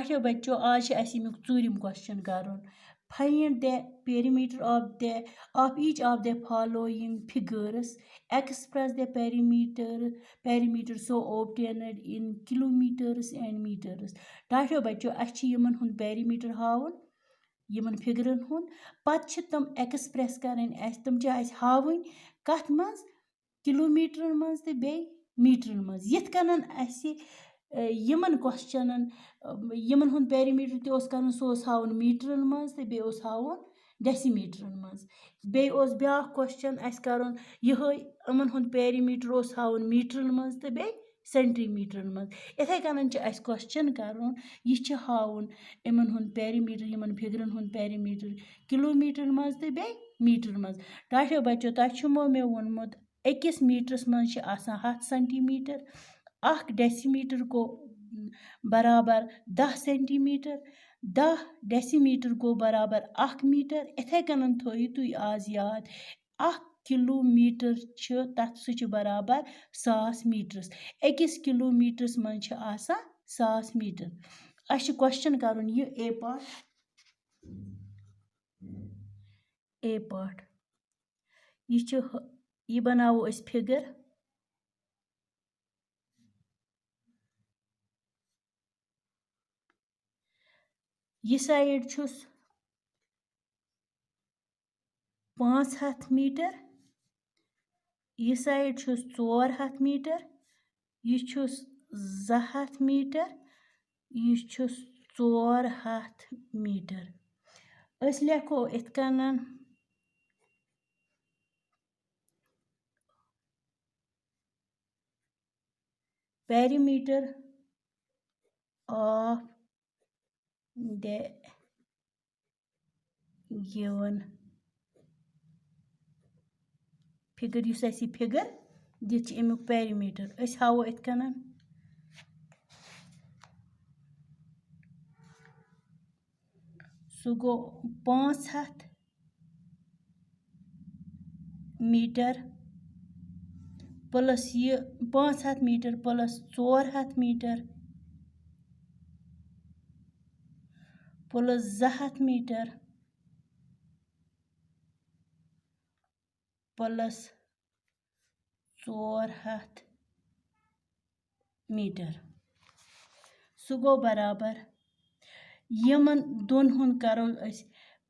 टाठियो बच्चों आज अमिक चूरिम क्वेश्चन करन find the perimeter of each of the following figures. Express the perimeter so obtained in kilometers and meters. टाठियो बच्चों अच्छी यमन हुन perimeter हावन यमन फिगरन हुन पत तम एक्सप्रेस करन तम हावन कथ मज किलोमीटर मज तो बे मीटर मज यथ कनन यमन क्वेश्चनन यमन हुन पेरीमीटर ते करन सो हावन मीटरन मज तो बे हावन डेसीमीटरन मज बे ब्या क्वेश्चन करन यह यमन हुन पेरीमीटर हावन मीटरन मज तो बे सेंटीमीटरन मज इथे कनन क्वेश्चन करन यह हावन यमन हुन पेरीमीटर यमन फिगरन हुन पेरीमीटर किलोमीटर मज तो बे मीटर मज टाठियो बच्चों तुमो मे वोनमुत अकिस मीटरस मज 100 सेंटीमीटर अख डेसीमीटर को बराबर 10 सेंटीमीटर 10 डेसीमीटर को बराबर 1 मीटर इथे कनन थोयु तुई आज याद 1 किलोमीटर तथ सु बराबर 1000 मीटरस अकिस किलोमीटरस मज 1000 मीटर अश क्वेश्चन करन ये ए पार्ट ये बनावो अस फिगर यह साइड 500 मीटर यह साइड 400 मीटर यह 200 मीटर यह 400 मीटर अस लेखो इत कनन perimeter of the given figure युस अस फिगर दित अमुक perimeter अस हावो इत कनन सु गो 500 मीटर प्लस ये 500 metre plus 400 metre plus 200 metre plus 400 metre सु गो बराबर यमन दोन हुन करो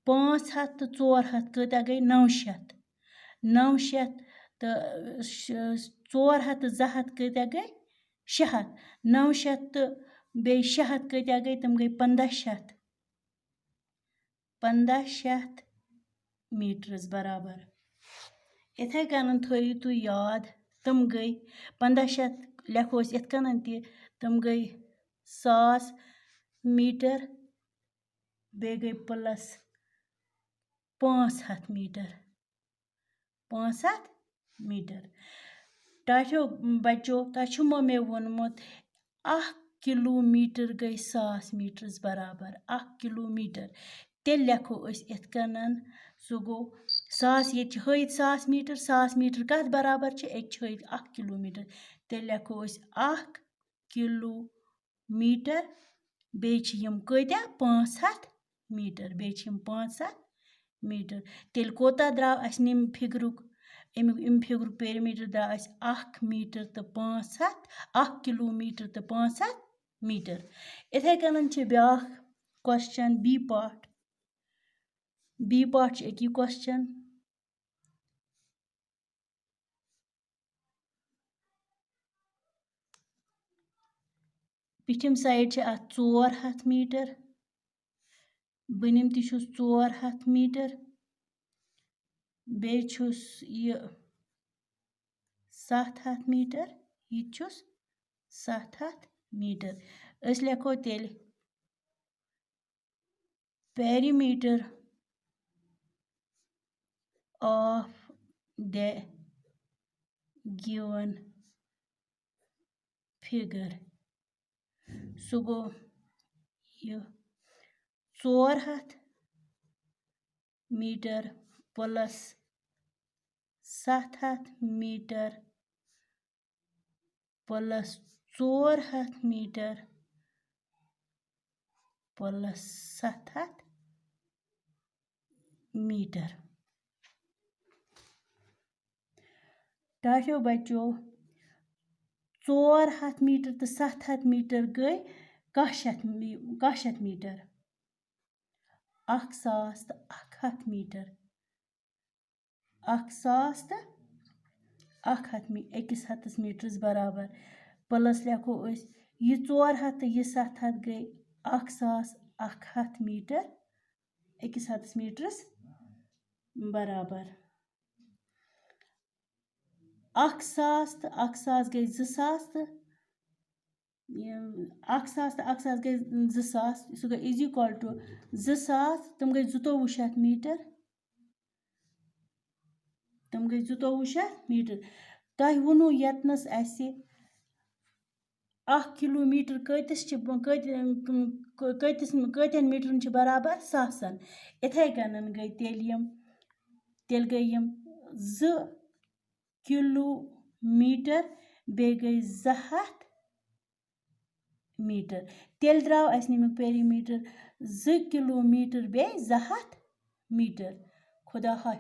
500 तो 400 कता गई 900 तो 400 तो 200 कता गई 600 900 तो बे 600 कता गई तम गई 1500 मीटर्स बराबर इथे कनन थोयु तु याद तम गई 1500 लेखो इत कनन तम गई 1000 मीटर बे गई प्लस 500 मीटर 500 मीटर टाठियो बच्चों तुमो मे वोनमुत 1 किलोमीटर गई 1000 मीटर्स बराबर 1 किलोमीटर तेल लेखो अस इत कनन सु गो 1000 ये हयत 100 मीटर कत बराबर एक हयत 1 किलोमीटर तेल लेखो अस 1 किलोमीटर बे यम कत्या 500 मीटर बे 500 मीटर तेल कोता द्राव अस निम फिगरुक इम फिगरुक पेरीमीटर द्राव अस 1 मीटर तो 500 1 किलोमीटर तो 500 मीटर इथे कनन ब्या क्वेश्चन बी पार्ट एक क्वेश्चन पिछम साइड 400 मीटर बनिम 400 मीटर बे ये 700 मीटर यह 700 मीटर अस लेखो तेल perimeter of the given figure सु गो 400 metre plus 700 metre plus 400 metre plus 700 metre. टाठियों बच्चों 400 मीटर तो 700 मीटर गई 100 मीटर 1000 तो 100 मीटर 1000 तो 100 मीटर्स बराबर प्लस लिखो ये 400 तो ये 700 गई 1100 मीटर 100 मीटर्स बराबर 1000 तो 1000 गई 2000 तो 1000 तो 1000 गई 2000 सह गई इज इक्वल टू 2000 तम गई 2200 मीटर तम गई 2200 मीटर तह वोनो यतनस ऐसे 1 किलोमीटर कतन मीटरन बराबर सासन इथे कन गई तेल गई 2 किलोमीटर बे गई 200 मीटर तेल द्राव अस नमुक पेरीमीटर 2 किलोमीटर बे 200 मीटर खुदा हाफिज।